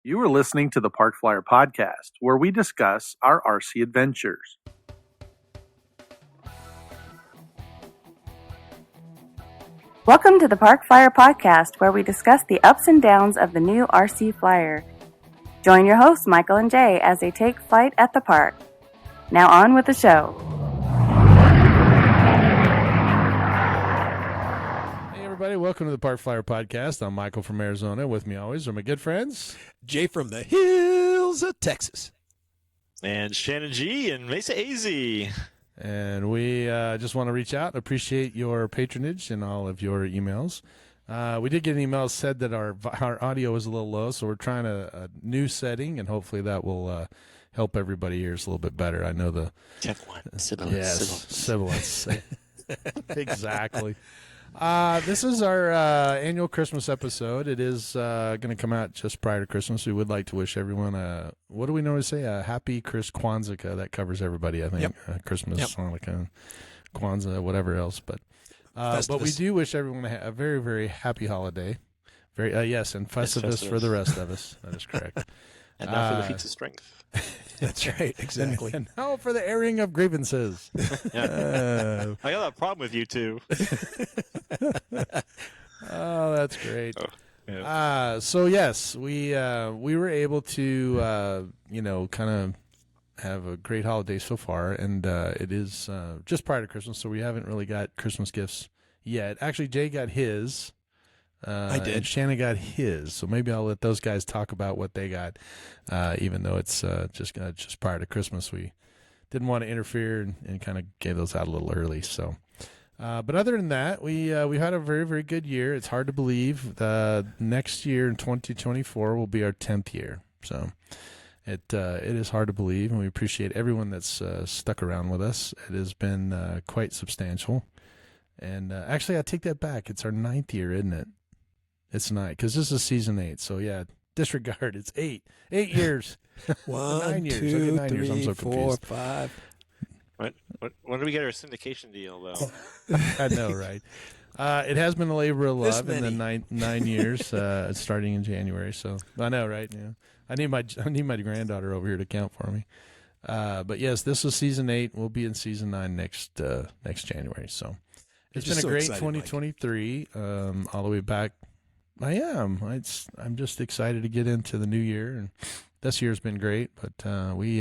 You are listening to the Parkflyer Podcast, where we discuss our RC adventures. Welcome to the Parkflyer Podcast, where we discuss the ups and downs of the new RC Flyer. Join your hosts, Michael and Jay, as they take flight at the park. Now on with the show. Hey everybody, welcome to the Parkflyer Podcast. I'm Michael from Arizona. With me always are my good friends, Jay from the hills of Texas. And Shannon G and Mesa AZ. and we just want to reach out and appreciate your patronage and all of your emails. We did get an email that said that our audio was a little low, so we're trying a new setting, and hopefully that will help everybody hear us a little bit better. I know the sibilance. Exactly. This is our annual Christmas episode. It is going to come out just prior to Christmas. We would like to wish everyone what do we normally say? A happy Kwanzaa. That covers everybody, I think. Yep. Christmas, Yep. Hanukkah, Kwanzaa, whatever else. But we do wish everyone a very, very happy holiday. Yes, and Festivus for the rest of us. That is correct. And now for the feats of strength. That's right, exactly. And now for the airing of grievances. I got a problem with you two. Oh, that's great. So yes, we were able to kind of have a great holiday so far, and it is just prior to Christmas, so we haven't really got Christmas gifts yet. Actually, Jay got his. I did. And Shannon got his, so maybe I'll let those guys talk about what they got, even though it's just prior to Christmas. We didn't want to interfere and kind of gave those out a little early. So, but other than that, we had a very, very good year. It's hard to believe. Next year in 2024 will be our 10th year. So it is hard to believe, and we appreciate everyone that's stuck around with us. It has been quite substantial. And actually, I take that back. It's our 9th year, isn't it? It's 9, because this is season 8. So, yeah, disregard. It's 8. 8 years. 1, 9 years. 2, 9 years. I'm 3, so 4, confused. 5. When do we get our syndication deal, though? I know, right? It has been a labor of This love in the nine years, starting in January. So I know, right? Yeah, I need my granddaughter over here to count for me. But yes, this is season 8. We'll be in season 9 next January. So it's been a great 2023, all the way back. I am. I'm just excited to get into the new year, and this year's been great. But we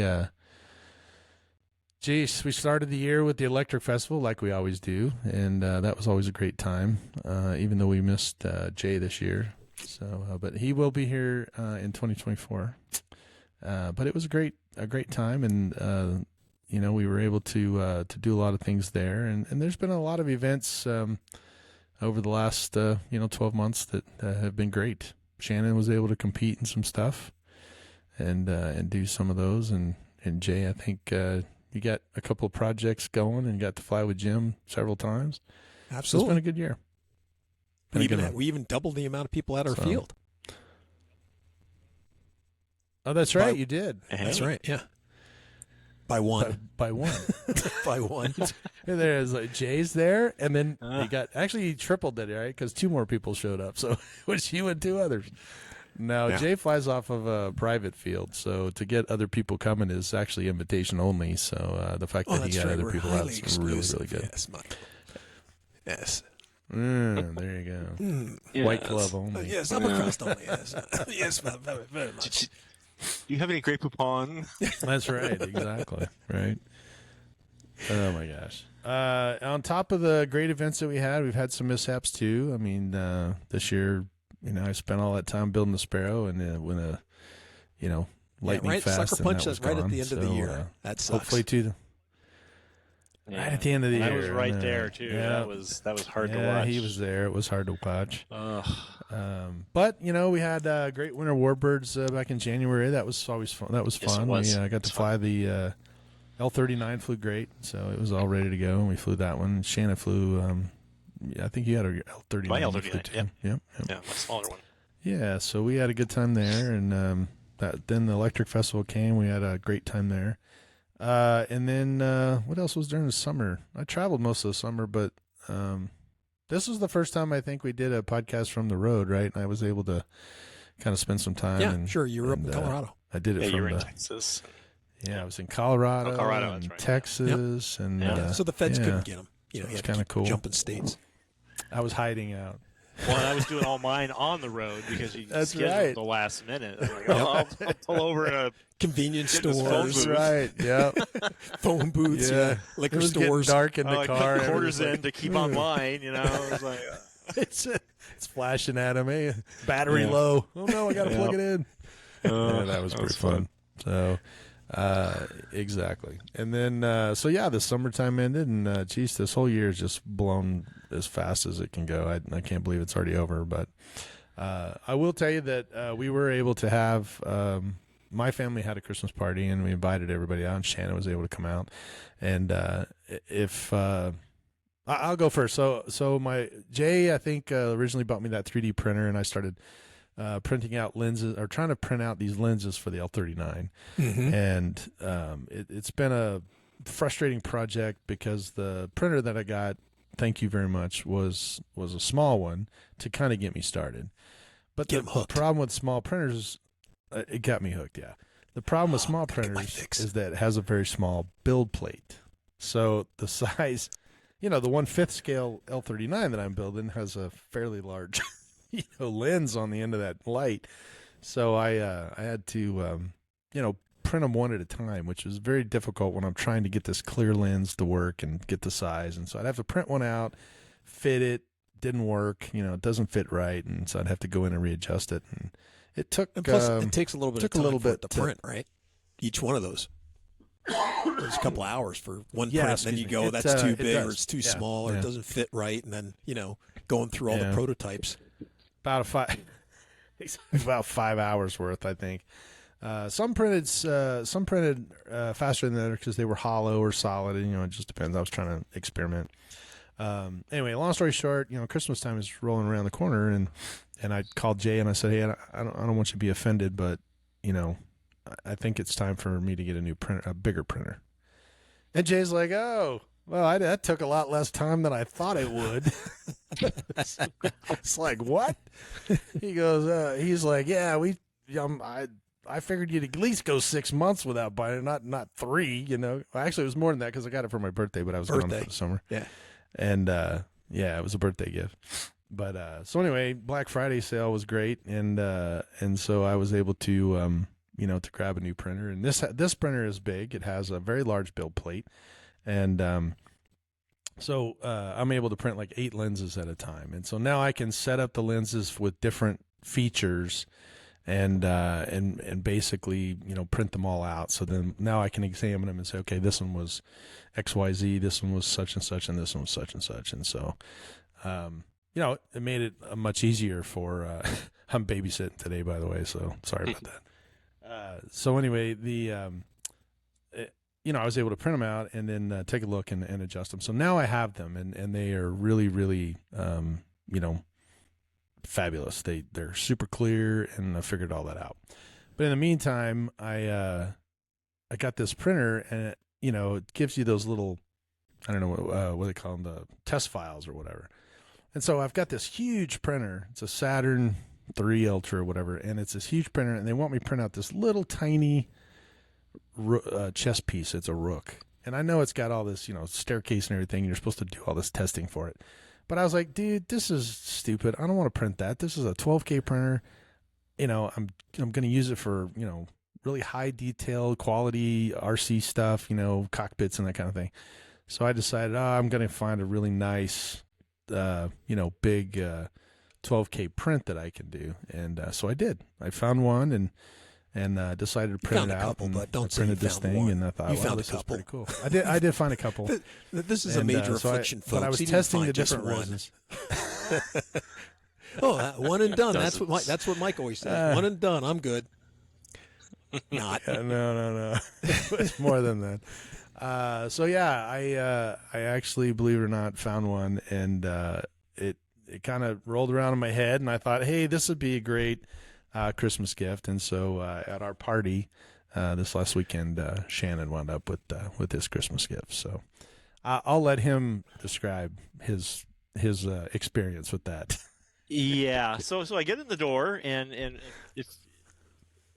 started the year with the Electric Festival like we always do, and that was always a great time. Even though we missed Jay this year, so but he will be here in 2024. But it was a great time, and we were able to do a lot of things there, and there's been a lot of events over the last 12 months that have been great. Shannon was able to compete in some stuff and do some of those, and Jay, I think you got a couple of projects going and got to fly with Jim several times. Absolutely. So it's been a good year. We even doubled the amount of people at our field. Oh, that's right. You did. That's right. Yeah. By one. By one. By one. And there's Jay's there, and then he tripled it, right? Because 2 more people showed up. So it was you and 2 others. Now, Jay flies off of a private field, so to get other people coming is actually invitation only. So the fact that he got other people out is really, really good. Yes, Michael. Yes. There you go. Yes. White glove only. Yes, upper crust only. Yes. Yes, very, very much. Do you have any Grey Poupon? That's right. Exactly. Right. Oh, my gosh. On top of the great events that we had, we've had some mishaps, too. I mean, this year, I spent all that time building the Sparrow, and when lightning fast, sucker punched and us that was right gone. at the end of the year. That sucks. Hopefully, too. Yeah. Right at the end of the year. I was right there, too. Yeah. That was hard to watch. He was there. It was hard to watch. But, we had great winter warbirds back in January. That was always fun. That was fun. Yes, We got to fly the L-39, flew great. So it was all ready to go, and we flew that one. Shannon flew, I think you had a L-39. My L-39, Yep. Yeah, my smaller one. Yeah, so we had a good time there, and then the Electric Festival came. We had a great time there. And then what else was during the summer? I traveled most of the summer, but this was the first time I think we did a podcast from the road, right? And I was able to kind of spend some time. Yeah, sure. You were up in Colorado. I did it from you were in Texas. Yeah, I was in Colorado, that's and right. Texas, and so the feds couldn't get him. You know, he had kind of cool. Jumping states. I was hiding out. Well, I was doing all mine on the road because you That's scheduled right. the last minute. I'm like, I'll pull over in a Convenience Get this phone stores, booth. Right. Yeah. phone booths, liquor It was getting stores. dark in the like car. put quarters everything. in to keep online. You know, I was like, It's flashing at him. Hey, battery low. Oh no, I got to plug it in. Yeah, that was pretty fun. So, exactly. And then, the summertime ended, and geez, this whole year is just blown as fast as it can go. I can't believe it's already over. But I will tell you that we were able to have. My family had a Christmas party, and we invited everybody out. And Shannon was able to come out, and I'll go first. So my Jay, I think originally bought me that 3D printer, and I started printing out lenses, or trying to print out these lenses for the L39. Mm-hmm. And it's been a frustrating project because the printer that I got, thank you very much, was a small one to kind of get me started. But the problem with small printers, it got me hooked. Yeah, the problem with small printers is that it has a very small build plate. So the size. The 1/5 scale L39 that I'm building has a fairly large, lens on the end of that light. So I had to, print them one at a time, which was very difficult when I'm trying to get this clear lens to work and get the size. And so I'd have to print one out, fit it, didn't work. It doesn't fit right, and so I'd have to go in and readjust it. And it took. And plus, it takes a little bit of time for it to print, right? Each one of those. There's a couple hours for one print, and then you go, that's too big or it's too small or it doesn't fit right, and then going through all the prototypes. About 5 hours worth, I think. Some printed faster than others because they were hollow or solid, and it just depends. I was trying to experiment. Anyway, long story short, Christmas time is rolling around the corner, and I called Jay and I said, hey, I don't want you to be offended, but I think it's time for me to get a new printer, a bigger printer. And Jay's like, oh, well, that took a lot less time than I thought it would. It's like, what? He goes, he's like, yeah, I figured you'd at least go 6 months without buying it, not 3, Well, actually, it was more than that because I got it for my birthday, but I was gone for the summer. Yeah. And, it was a birthday gift. But, so anyway, Black Friday sale was great. And so I was able to, to grab a new printer. And this printer is big. It has a very large build plate. And so I'm able to print like 8 lenses at a time. And so now I can set up the lenses with different features and basically, print them all out. So then now I can examine them and say, okay, this one was XYZ, this one was such and such, and this one was such and such. And so, it made it much easier for, I'm babysitting today, by the way, so sorry about that. So anyway, I was able to print them out and then take a look and adjust them. So now I have them, and they are really, really, fabulous. They're super clear, and I figured all that out. But in the meantime, I got this printer, and it gives you those little, I don't know what they call them, the test files or whatever. And so I've got this huge printer. It's a Saturn 3 Ultra or whatever, and it's this huge printer, and they want me to print out this little tiny chess piece. It's a rook, and I know it's got all this staircase and everything, and you're supposed to do all this testing for it, but I was like, dude, this is stupid. I don't want to print that. This is a 12K printer. I'm going to use it for really high detail quality RC stuff, cockpits and that kind of thing. So I decided I'm going to find a really nice big 12K print that I can do, and so I did. I found one and decided to print it out. Couple, but don't say printed this thing, one. And I thought, wow, this is pretty cool. I did find a couple. This is a major affliction, folks. But I was testing the different resins. One and done. That's what Mike always says. One and done. I'm good. Not. No. It's more than that. I actually, believe it or not, found one, and it kind of rolled around in my head, and I thought, hey, this would be a great Christmas gift. And so at our party this last weekend, Shannon wound up with his Christmas gift. So I'll let him describe his experience with that. Yeah. So I get in the door, and if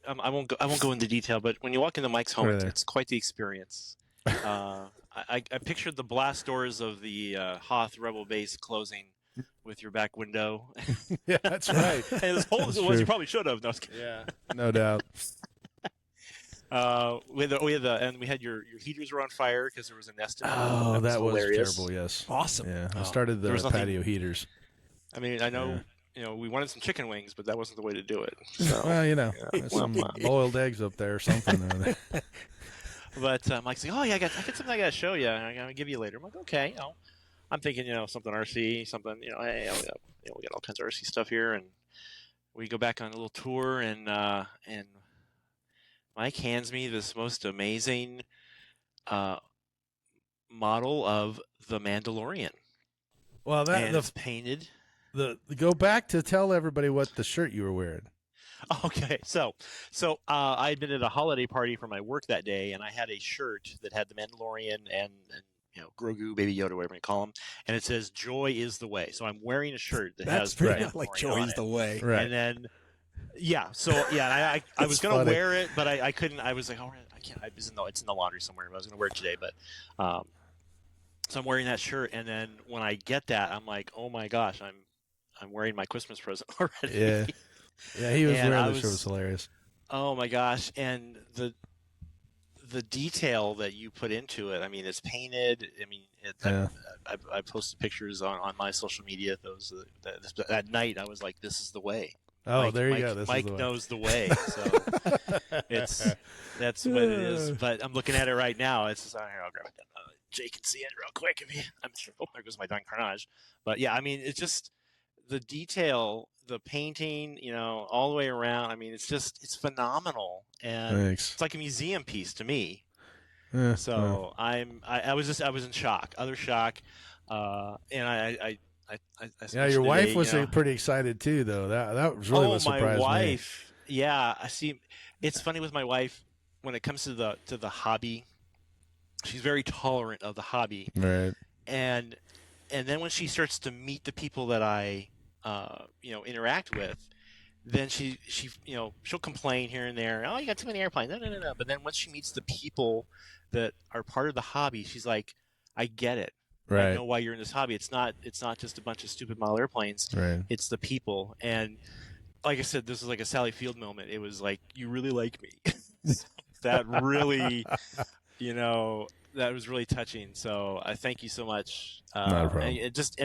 I won't go into detail, but when you walk into Mike's home, it's quite the experience. I pictured the blast doors of the Hoth Rebel Base closing with your back window. Yeah, that's right. And as cold as it was, you probably should have. No, yeah, no doubt. We had your heaters were on fire because there was a nest in them. Oh, that was hilarious. Terrible. Yes, awesome. Yeah, I started the patio heaters. I mean, I know. You know, we wanted some chicken wings, but that wasn't the way to do it. So, well, some boiled eggs up there or something. But Mike's like, "Oh yeah, I got something I got to show you. I'm gonna give you later." I'm like, "Okay." I'm thinking, something RC, something. Hey, we got all kinds of RC stuff here, and we go back on a little tour, and Mike hands me this most amazing model of the Mandalorian. Well, it's painted. Go back to tell everybody what the shirt you were wearing. Okay, so I had been at a holiday party for my work that day, and I had a shirt that had the Mandalorian and Grogu, Baby Yoda, whatever you call him, and it says "Joy is the way." So I'm wearing a shirt that has the Mandalorian like "Joy is the way," right? And then I was gonna wear it, but I couldn't. I was like, "Oh, I can't." It's in the laundry somewhere. I was gonna wear it today, but so I'm wearing that shirt, and then when I get that, I'm like, "Oh my gosh, I'm wearing my Christmas present already." Yeah, he was wearing the shirt. Was hilarious. Oh my gosh, and the detail that you put into it. I mean, it's painted. I mean, I posted pictures on my social media. That night, I was like, "This is the way." Oh, there you go. Mike knows the way. So that's what it is. But I'm looking at it right now. It's just, here, I'll grab it. Jay can see it real quick. I'm sure. Oh, there goes my Don Carnage. But yeah, I mean, it's just the detail, the painting, all the way around. I mean, it's phenomenal, and it's like a museum piece to me. Yeah, so I was in shock, utter shock, and I your wife was pretty excited too, though. That was really what surprised me. My wife, yeah. I see. It's funny with my wife when it comes to the hobby. She's very tolerant of the hobby, right? And then when she starts to meet the people that I interact with, then she'll complain here and there. Oh, you got too many airplanes. No. But then once she meets the people that are part of the hobby, she's like, I get it. Right. I know why you're in this hobby. It's not just a bunch of stupid model airplanes. Right. It's the people. And like I said, this is like a Sally Field moment. It was like, you really like me. That really, that was really touching. So I thank you so much. Not a problem. And just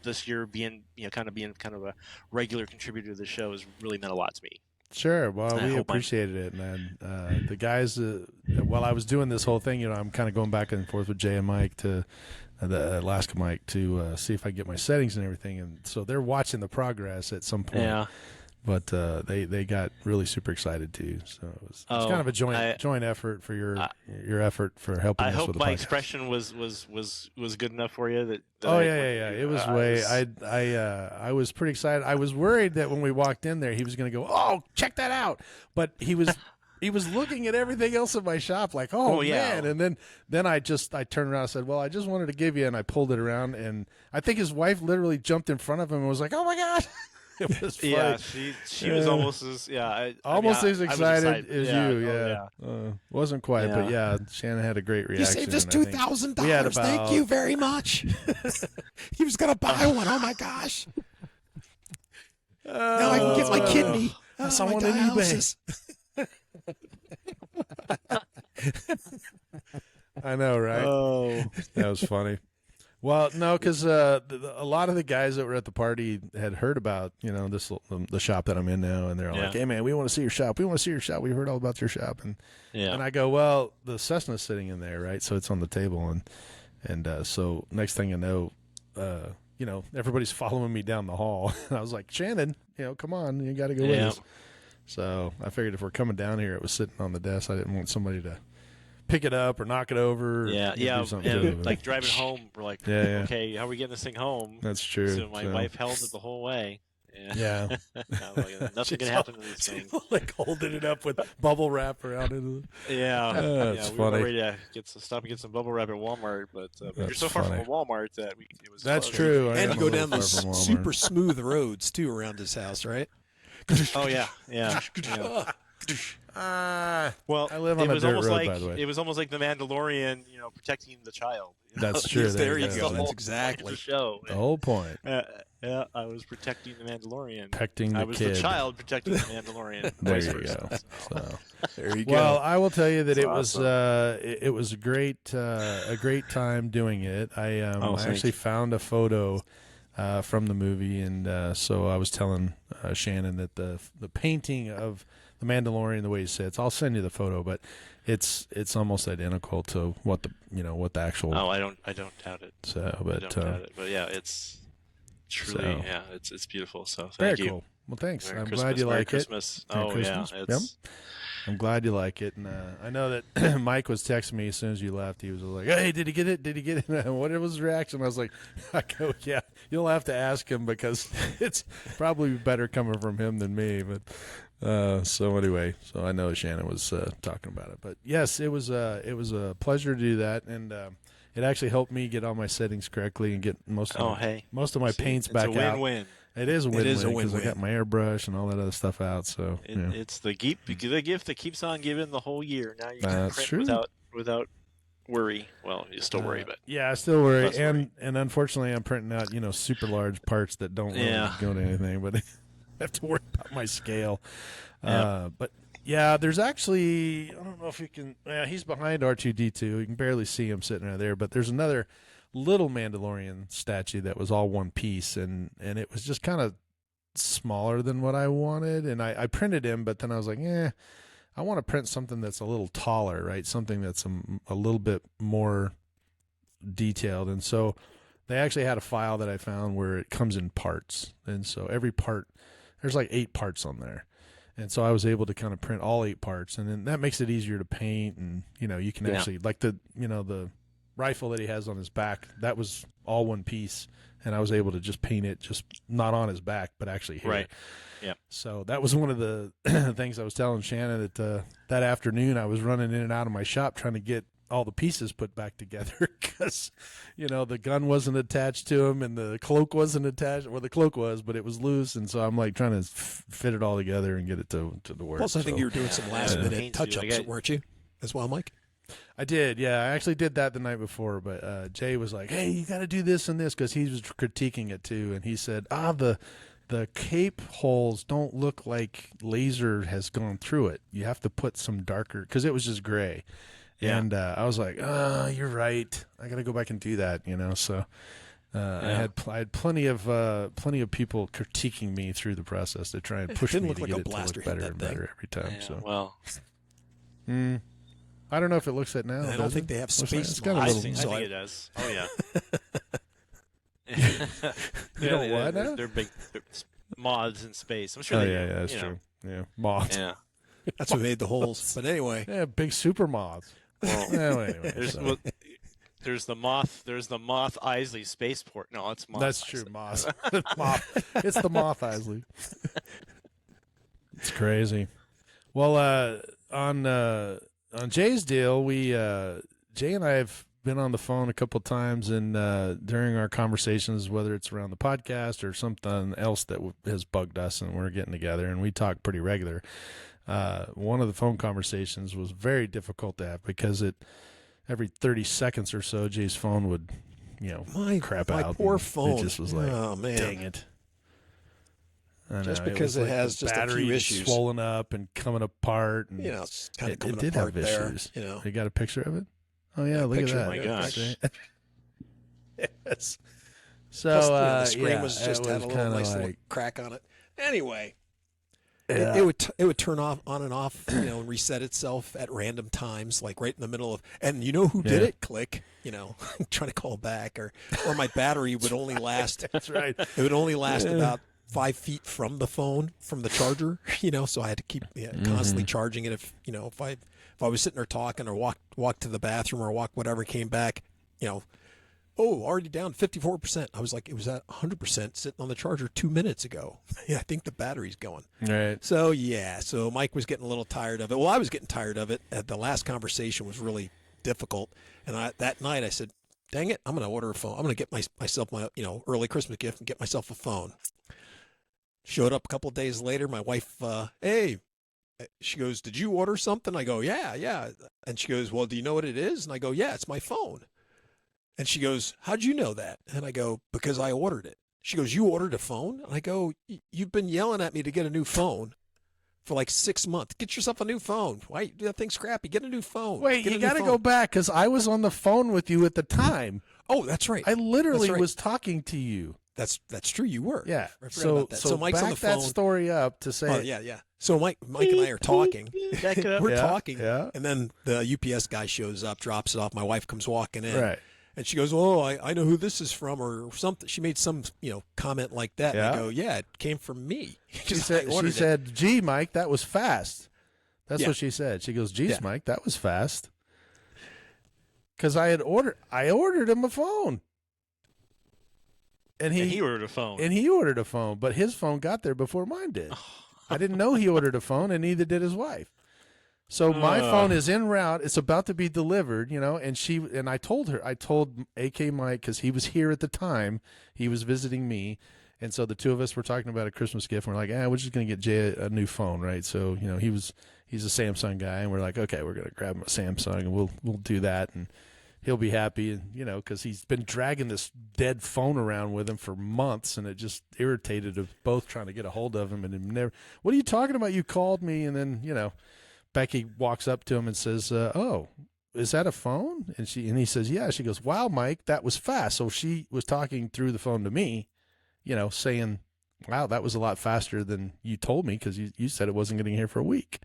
this year being kind of a regular contributor to the show has really meant a lot to me. Sure. Well, we appreciated it, man. The guys, while I was doing this whole thing, I'm kind of going back and forth with Jay and Mike to the Alaska Mike to see if I get my settings and everything. And so they're watching the progress at some point. Yeah. But they got really super excited too. So it was kind of a joint effort for your effort for helping us with the podcast. I hope my expression was good enough for you. Yeah. It was I was pretty excited. I was worried that when we walked in there, he was going to go, "Oh, check that out!" But he was looking at everything else in my shop like, "Oh man!" And then I turned around and said, "Well, I just wanted to give you," and I pulled it around, and I think his wife literally jumped in front of him and was like, "Oh my god!" It was funny. Yeah, she was almost as as excited as you. Wasn't quite, but yeah, Shannon had a great reaction. You saved us $2,000. Thank you very much. He was gonna buy one. Oh my gosh! Now I can get my kidney. Someone on eBay. I know, right? Oh, that was funny. Well, no, because a lot of the guys that were at the party had heard about, the shop that I'm in now, and they're like, "Hey, man, we want to see your shop. We want to see your shop. We heard all about your shop." And I go, "Well, the Cessna's sitting in there, right? So it's on the table." And so next thing I know, everybody's following me down the hall. And I was like, "Shannon, come on, you got to go with us." So I figured if we're coming down here, it was sitting on the desk. I didn't want somebody to pick it up or knock it over. And like driving home, we're like, okay, how are we getting this thing home? That's true. So my wife held it the whole way. Yeah. Nothing can happen to these things. Like holding it up with bubble wrap around it. It's funny. We were ready to stop and get some bubble wrap at Walmart, but you're so far from a Walmart that it was. That's closed. true. And you go down those super smooth roads too around his house, right? Oh yeah. Well, I live on a dirt road, by the way. It was almost like the Mandalorian, protecting the child. That's true. There you go. The That's exactly the show. The whole point. Yeah, I was protecting the Mandalorian. Protecting the I was kid. the child protecting the Mandalorian. There you go. So. There you go. Well, I will tell you that That's it awesome. was it was a great time doing it. I actually found a photo from the movie, and so I was telling Shannon that the painting of the Mandalorian, the way he sits, I'll send you the photo, but it's almost identical to what the actual. Oh, I don't doubt it. So, but I don't doubt it. But yeah, it's truly it's beautiful. So very thank you. cool. Well, thanks. Merry I'm Christmas, glad you Merry like Christmas. it. Merry Oh Christmas. yeah, Yep. I'm glad you like it, and I know that Mike was texting me as soon as you left. He was like, "Hey, did he get it? Did he get it?" What was his reaction? I was like, "Yeah, you'll have to ask him because it's probably better coming from him than me." But so anyway, so I know Shannon was talking about it, but yes, it was a pleasure to do that, and it actually helped me get all my settings correctly and get most of my paints back out. It's a win-win. It is a win-win because I win-win. got my airbrush and all that other stuff out. So It's the gift that keeps on giving the whole year. Now you can print true. without worry. Well, you still worry, but yeah, I still worry, less worry. and unfortunately, I'm printing out super large parts that don't really go to anything, but I have to worry about my scale. But yeah, there's actually I don't know if you can. Yeah, he's behind R2D2. You can barely see him sitting right there, but there's another little Mandalorian statue that was all one piece, and it was just kind of smaller than what I wanted, and I printed him, but then I was like, I want to print something that's a little taller, right? Something that's a little bit more detailed, and so they actually had a file that I found where it comes in parts, and so every part, there's like 8 parts on there. And so I was able to kind of print all 8 parts, and then that makes it easier to paint, and you can actually like the rifle that he has on his back, that was all one piece, and I was able to just paint it, just not on his back, but actually here. Right. Yeah. So that was one of the things I was telling Shannon that afternoon I was running in and out of my shop trying to get all the pieces put back together because, the gun wasn't attached to him and the cloak wasn't attached. Well, the cloak was, but it was loose, and so I'm like trying to fit it all together and get it to the work. Plus, I think you were doing some last-minute touch-ups, weren't you, as well, Mike? I did, yeah. I actually did that the night before, but Jay was like, "Hey, you got to do this and this," because he was critiquing it too, and he said, the cape holes don't look like laser has gone through it. You have to put some darker, because it was just gray. Yeah. And I was like, "Oh, you're right. I got to go back and do that." So I had plenty of people critiquing me through the process to try and push me to get it to look better and better every time. Yeah, so well. I don't know if it looks it now. I don't think they have space. I think it does. Oh yeah. You know what? They're big moths in space. I'm sure. Yeah, that's true. Yeah, moths. Yeah, that's what made the holes. But anyway, yeah, big super moths. Well, there's the moth. There's the moth Isley spaceport. No, it's moth. That's Isley. true. Moth. It's the moth Isley. It's crazy. Well, on Jay's deal, Jay and I have been on the phone a couple of times, and during our conversations, whether it's around the podcast or something else that has bugged us, and we're getting together, and we talk pretty regular. One of the phone conversations was very difficult to have because every 30 seconds or so, Jay's phone would, crap out. My poor phone. It just was like, oh man, dang it. Just because it has just a few issues, swollen up and coming apart, and it's kind of coming did apart have there. Issues. You got a picture of it? Oh yeah, look at that! Oh my gosh! Yes. So plus, the screen was just had a little nice little crack on it. Anyway, it would turn off on and off, and reset itself at random times, like right in the middle of. And you know who did it? Click. Trying to call back, or my battery would only last. That's right. It would only last about 5 feet from the phone, from the charger, so I had to keep constantly charging it. If I was sitting there talking or walked to the bathroom or walked whatever, came back, oh, already down 54%. I was like, it was at 100% sitting on the charger 2 minutes ago. Yeah, I think the battery's going. Right. So, so Mike was getting a little tired of it. Well, I was getting tired of it. The last conversation was really difficult. And that night I said, dang it, I'm going to order a phone. I'm going to get myself my early Christmas gift and get myself a phone. Showed up a couple of days later. My wife, hey, she goes, did you order something? I go, yeah. And she goes, well, do you know what it is? And I go, yeah, it's my phone. And she goes, how'd you know that? And I go, because I ordered it. She goes, you ordered a phone? And I go, you've been yelling at me to get a new phone for like 6 months. Get yourself a new phone. Why? That thing's crappy. Get a new phone. Wait, you got to go back because I was on the phone with you at the time. Oh, that's right. I literally was talking to you. That's true. You were. Yeah. So Mike's back on the phone. that story up to say. Oh, yeah. So Mike and I are talking. We're talking. Yeah. And then the UPS guy shows up, drops it off. My wife comes walking in. Right. And she goes, oh, I know who this is from or something. She made some, comment like that. Yeah. And I go, yeah, it came from me. She said, gee, Mike, that was fast. That's what she said. She goes, geez, Mike, that was fast. Because I ordered him a phone. And he ordered a phone. And he ordered a phone, but his phone got there before mine did. I didn't know he ordered a phone, and neither did his wife. So my phone is en route. It's about to be delivered, and I told AK Mike, because he was here at the time. He was visiting me. And so the two of us were talking about a Christmas gift. And we're like, we're just going to get Jay a new phone, right? So, he's a Samsung guy. And we're like, okay, we're going to grab him a Samsung and we'll do that. And he'll be happy. And, because he's been dragging this dead phone around with him for months. And it just irritated us both trying to get a hold of him. And never, what are you talking about? You called me. And then, Becky walks up to him and says, oh, is that a phone? And he says, yeah. She goes, wow, Mike, that was fast. So she was talking through the phone to me, saying, wow, that was a lot faster than you told me because you said it wasn't getting here for a week.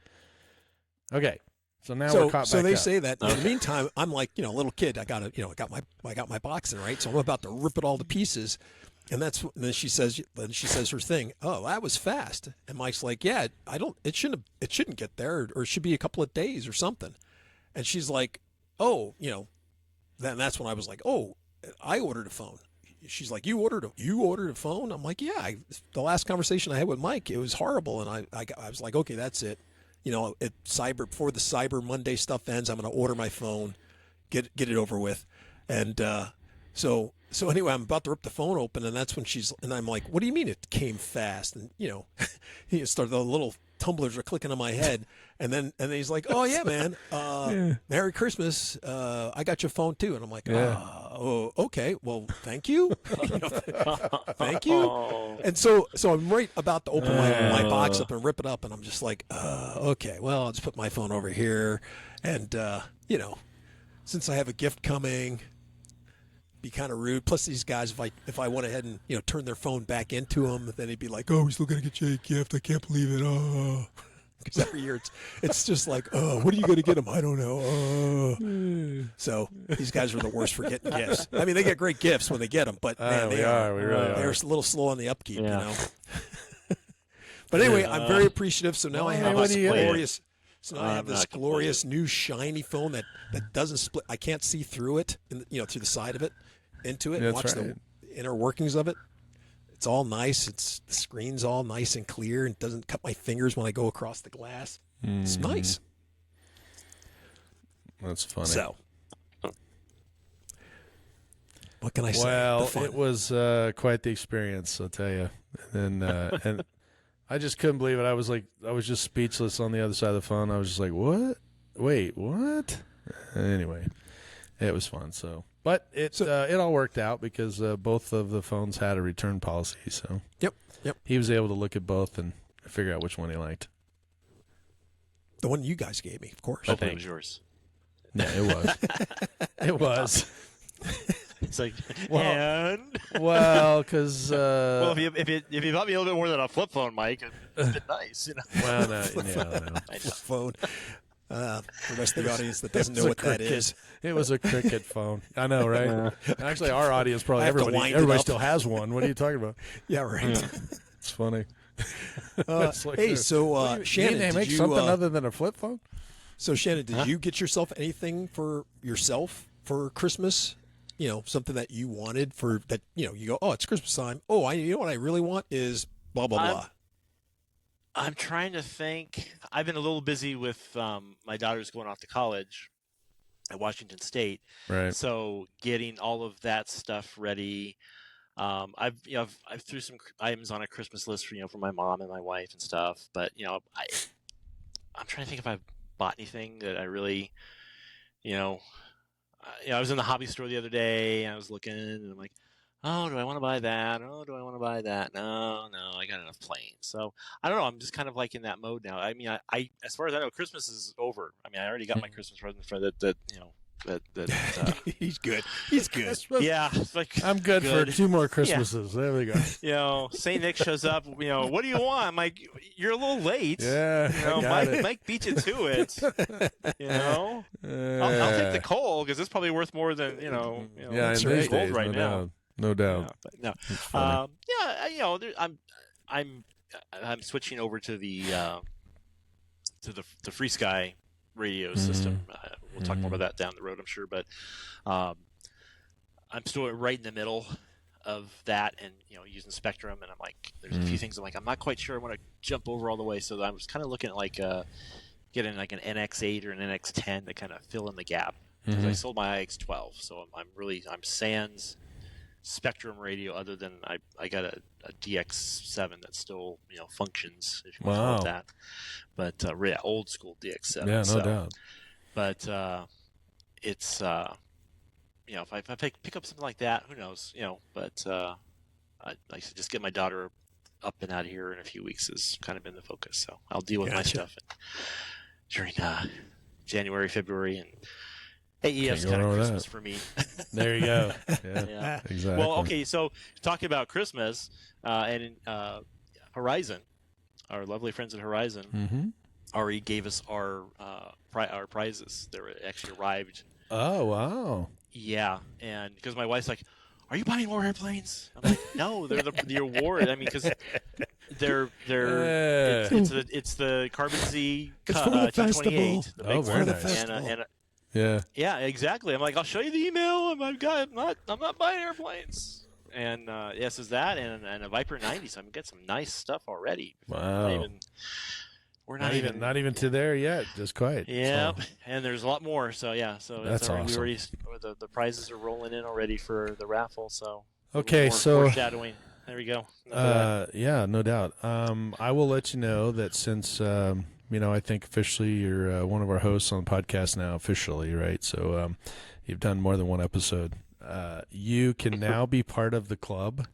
Okay. So now we're caught back So they up. say that. In the meantime, I'm like, a little kid. I got my boxing, right? So I'm about to rip it all to pieces. And then she says her thing. Oh, that was fast. And Mike's like, yeah, it shouldn't get there, or it should be a couple of days or something. And she's like, oh, then that's when I was like, oh, I ordered a phone. She's like, you ordered a phone? I'm like, yeah. The last conversation I had with Mike, it was horrible, and I was like, okay, that's it. Before the Cyber Monday stuff ends, I'm going to order my phone, get it over with, and so anyway, I'm about to rip the phone open, and that's when I'm like, what do you mean it came fast? And he started, the little tumblers are clicking on my head, and then he's like, oh yeah, man, Merry Christmas, I got your phone too. And I'm like, oh, okay, well, thank you. Thank you. And so I'm right about to open my box up and rip it up, and I'm just like, okay, well, I'll just put my phone over here, and since I have a gift coming, be kind of rude. Plus, these guys, if I went ahead and turn their phone back into them, then he'd be like, "Oh, we're still gonna get you a gift. I can't believe it." Oh, because every year it's just like, "Oh, what are you gonna get them? I don't know." Oh, so these guys are the worst for getting gifts. I mean, they get great gifts when they get them, but man, we really are. They're a little slow on the upkeep, But anyway, I'm very appreciative. So now I have this glorious. So now I have this glorious new shiny phone that doesn't split. I can't see through it, through the side of it, into it, and watch the inner workings of it. It's all nice. The screen's all nice and clear, and doesn't cut my fingers when I go across the glass. It's nice. That's funny. So, what can I say? Well, it was quite the experience, I'll tell you. And I just couldn't believe it. I was just speechless on the other side of the phone. I was just like, what? Wait, what? Anyway, it was fun. So, but it all worked out because both of the phones had a return policy. So, yep. He was able to look at both and figure out which one he liked. The one you guys gave me, of course. I think it was yours. Yeah, it was. It was. It's like, because well, if you bought me a little bit more than a flip phone, Mike, it'd been nice, Well, no. Flip phone. For the rest of the audience that doesn't know what that is, it was a cricket phone. I know, right? Actually, our audience probably everybody still has one. What are you talking about? Yeah, right. It's funny. Hey, so Shannon, did they make something other than a flip phone? So Shannon, did you get yourself anything for yourself for Christmas? something that you wanted for that, you go, oh, it's Christmas time. Oh, you know what I really want is blah, blah, blah. I'm trying to think. I've been a little busy with my daughter's going off to college at Washington State. Right. So getting all of that stuff ready. I've threw some items on a Christmas list for my mom and my wife and stuff. But I'm trying to think if I've bought anything that I really, I was in the hobby store the other day and I was looking and I'm like, oh, do I want to buy that? Oh, do I want to buy that? No, I got enough planes. So I don't know. I'm just kind of like in that mode now. I mean, I as far as I know, Christmas is over. I mean, I already got my Christmas present for that. He's good. He's good. Yeah, it's like I'm good for 2 more Christmases. Yeah. There we go. St. Nick shows up. What do you want? I'm like, you're a little late. Yeah, Mike beat you to it. I'll take the coal because it's probably worth more than Yeah, in it's these gold days, right now. No doubt. No. I'm switching over to the Free Sky radio system. We'll talk more about that down the road, I'm sure. But I'm still right in the middle of that, and using Spectrum. And I'm like, there's a few things I'm like, I'm not quite sure I want to jump over all the way. So I was kind of looking at getting like an NX8 or an NX10 to kind of fill in the gap because I sold my IX12, so I'm sans Spectrum radio, other than I got a DX7 that still functions, if you want to call it that, but old school DX7. Yeah, no doubt. But it's if I pick up something like that, who knows? But I should just get my daughter up and out of here in a few weeks has kind of been the focus. So I'll deal with my stuff during January, February, and AEF's kind of Christmas for me. There you go. Yeah, exactly. Well, okay, so talking about Christmas and Horizon, our lovely friends at Horizon, already gave us our prizes. They were actually arrived. Oh, wow. Yeah, and because my wife's like, are you buying more airplanes? I'm like, no, they're the award. I mean, because it's the Carbon Z T28. Oh, very nice. Yeah, exactly. I'm like, I'll show you the email. I'm not buying airplanes. And yes, is that and a Viper 90. So I'm getting some nice stuff already. Wow. We're not even to there yet. Just quite. Yeah, and there's a lot more. So that's awesome. We already the prizes are rolling in already for the raffle. So okay, so foreshadowing. There we go. Yeah, no doubt. I will let you know that since I think officially you're one of our hosts on the podcast now, officially, right? So you've done more than one episode. You can now be part of the club,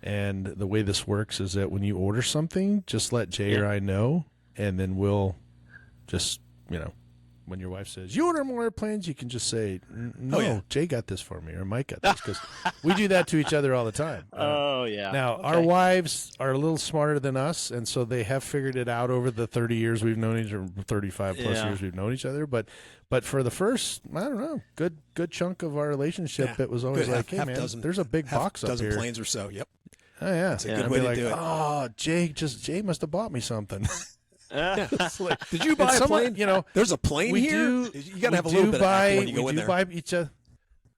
and the way this works is that when you order something, just let Jay or I know, and then we'll just when your wife says, you order more airplanes, you can just say, no, Jay got this for me, or Mike got this, because we do that to each other all the time. Now, our wives are a little smarter than us, and so they have figured it out over the 30 years we've known each other, 35 plus years we've known each other. But for the first, I don't know, good chunk of our relationship, it was always like, hey, man, there's a big box up here. Dozen planes or so, yep. Oh, yeah. It's a good way to do it. Oh, Jay must have bought me something. Like, did you buy a plane? There's a plane here. You got to have a little bit of act when you go in there. Buy each other.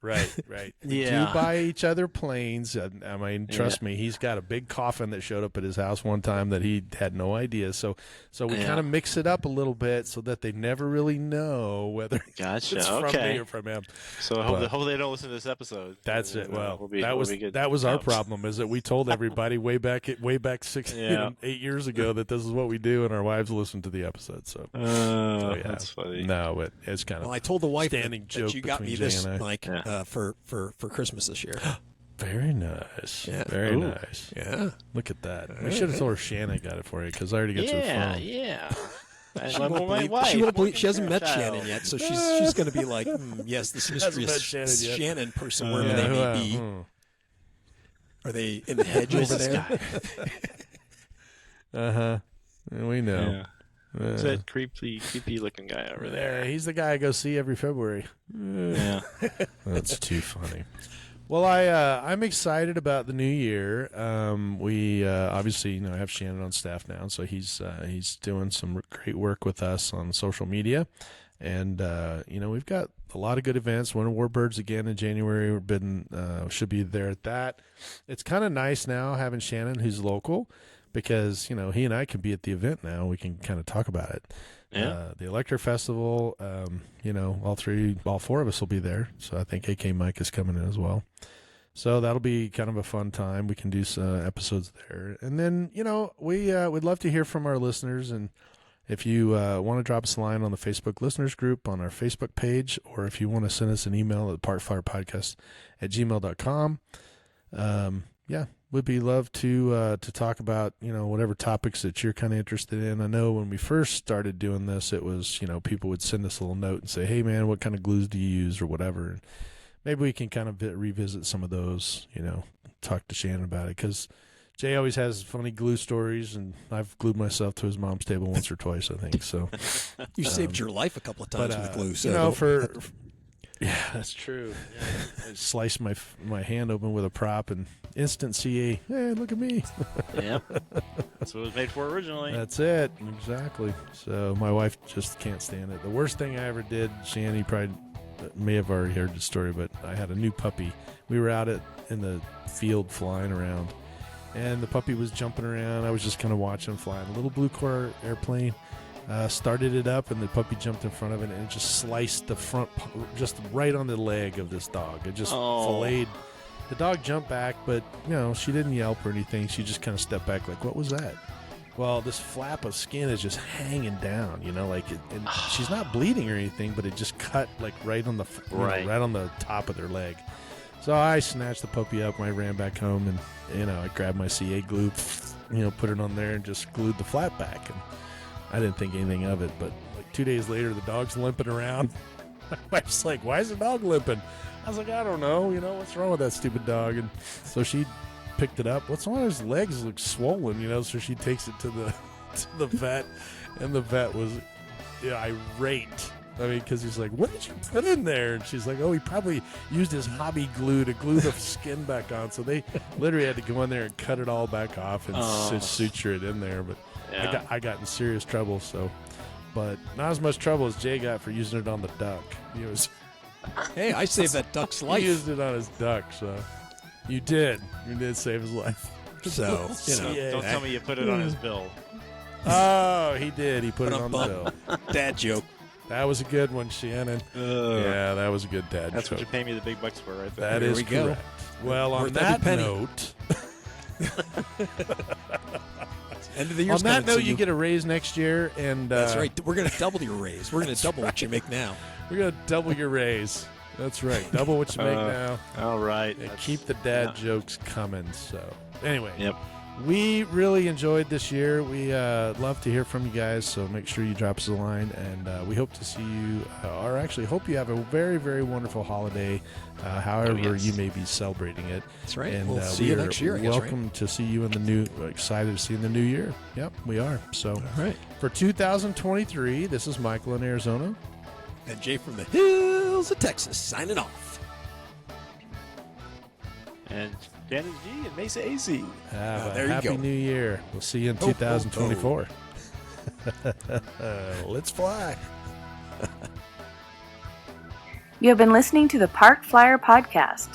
Right. We do buy each other planes. I mean, trust me, he's got a big coffin that showed up at his house one time that he had no idea. So we kind of mix it up a little bit so that they never really know whether it's from me or from him. So hopefully they don't listen to this episode. That's it. Well, that was our problem, is that we told everybody way back 6, 8 years ago that this is what we do, and our wives listened to the episode. So, that's funny. No, but it's kind of I told the wife standing joke that you got me this, Mike. For Christmas this year. Very nice. Yeah. Very nice. Yeah. Look at that. We should have told her Shannon got it for you, because I already got your phone. She hasn't met Shannon yet, so she's going to be like, yes, this mysterious Shannon person, wherever they may be. Are they in the hedge over there? We know. Yeah. It's that creepy looking guy over there. He's the guy I go see every February. Yeah. That's too funny. Well, I'm excited about the new year. We obviously have Shannon on staff now, so he's doing some great work with us on social media, and we've got a lot of good events. Winter Warbirds again in January. Should be there at that. It's kind of nice now having Shannon, who's local, because he and I can be at the event now. We can kind of talk about it. Yeah. The Electric Festival, all four of us will be there. So I think AK Mike is coming in as well. So that'll be kind of a fun time. We can do some episodes there. And then, we'd love to hear from our listeners. And if you want to drop us a line on the Facebook listeners group on our Facebook page, or if you want to send us an email at parkflyerpodcast@gmail.com, we'd be love to talk about, whatever topics that you're kind of interested in. I know when we first started doing this, it was, people would send us a little note and say, hey, man, what kind of glues do you use or whatever. And maybe we can kind of revisit some of those, talk to Shannon about it, because Jay always has funny glue stories, and I've glued myself to his mom's table once or twice, I think. So you saved your life a couple of times with glue. So yeah, that's true. Yeah. I sliced my hand open with a prop and instant CA. Hey, look at me. Yep. That's what it was made for originally. That's it. Exactly. So my wife just can't stand it. The worst thing I ever did, Shannon, you probably may have already heard the story, but I had a new puppy. We were out in the field flying around, and the puppy was jumping around. I was just kind of watching him fly. A little blue core airplane started it up, and the puppy jumped in front of it, and it just sliced the front, just right on the leg of this dog. It just filleted. The dog jumped back, but she didn't yelp or anything. She just kind of stepped back, like, what was that? Well, this flap of skin is just hanging down, and she's not bleeding or anything, but it just cut like right on the right on the top of their leg. So I snatched the puppy up and I ran back home, and I grabbed my CA glue, put it on there and just glued the flap back. And I didn't think anything of it, but like 2 days later, the dog's limping around. My wife's like, "Why is the dog limping?" I was like, "I don't know. What's wrong with that stupid dog?" And so she picked it up. What's wrong? His legs look swollen, so she takes it to the vet, and the vet was irate. I mean, because he's like, "What did you put in there?" And she's like, "Oh, he probably used his hobby glue to glue the skin back on." So they literally had to go in there and cut it all back off and suture it in there. But yeah. I got in serious trouble. So, but not as much trouble as Jay got for using it on the duck. Hey, I saved that duck's life. He used it on his duck, so. You did save his life. So, don't tell me you put it on his bill. Oh, he did. He put it on the bill. Dad joke. That was a good one, Shannon. Yeah, that was a good dad joke. That's what you pay me the big bucks for right there. That is correct. Well, on that note... End of the year. On that note, you get a raise next year, and that's right. We're going to double your raise. We're going to double what you make now. We're going to double your raise. That's right. Double what you make now. All right. And keep the dad jokes coming. So, anyway. Yep. We really enjoyed this year. We love to hear from you guys, so make sure you drop us a line, and we hope to see you, or actually hope you have a very, very wonderful holiday, however you may be celebrating it. That's right. And we'll see you next year, I guess, welcome to see you in the excited to see you in the new year. Yep, we are. So, all right. For 2023, this is Michael in Arizona. And Jay from the hills of Texas, signing off. And Shannon G and Mesa AC. There you go. Happy New Year. We'll see you in 2024. Let's fly. You have been listening to the Parkflyer Podcast.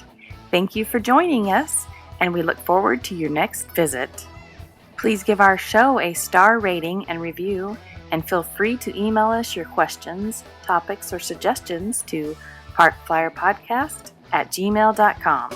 Thank you for joining us, and we look forward to your next visit. Please give our show a star rating and review, and feel free to email us your questions, topics, or suggestions to parkflyerpodcast@gmail.com.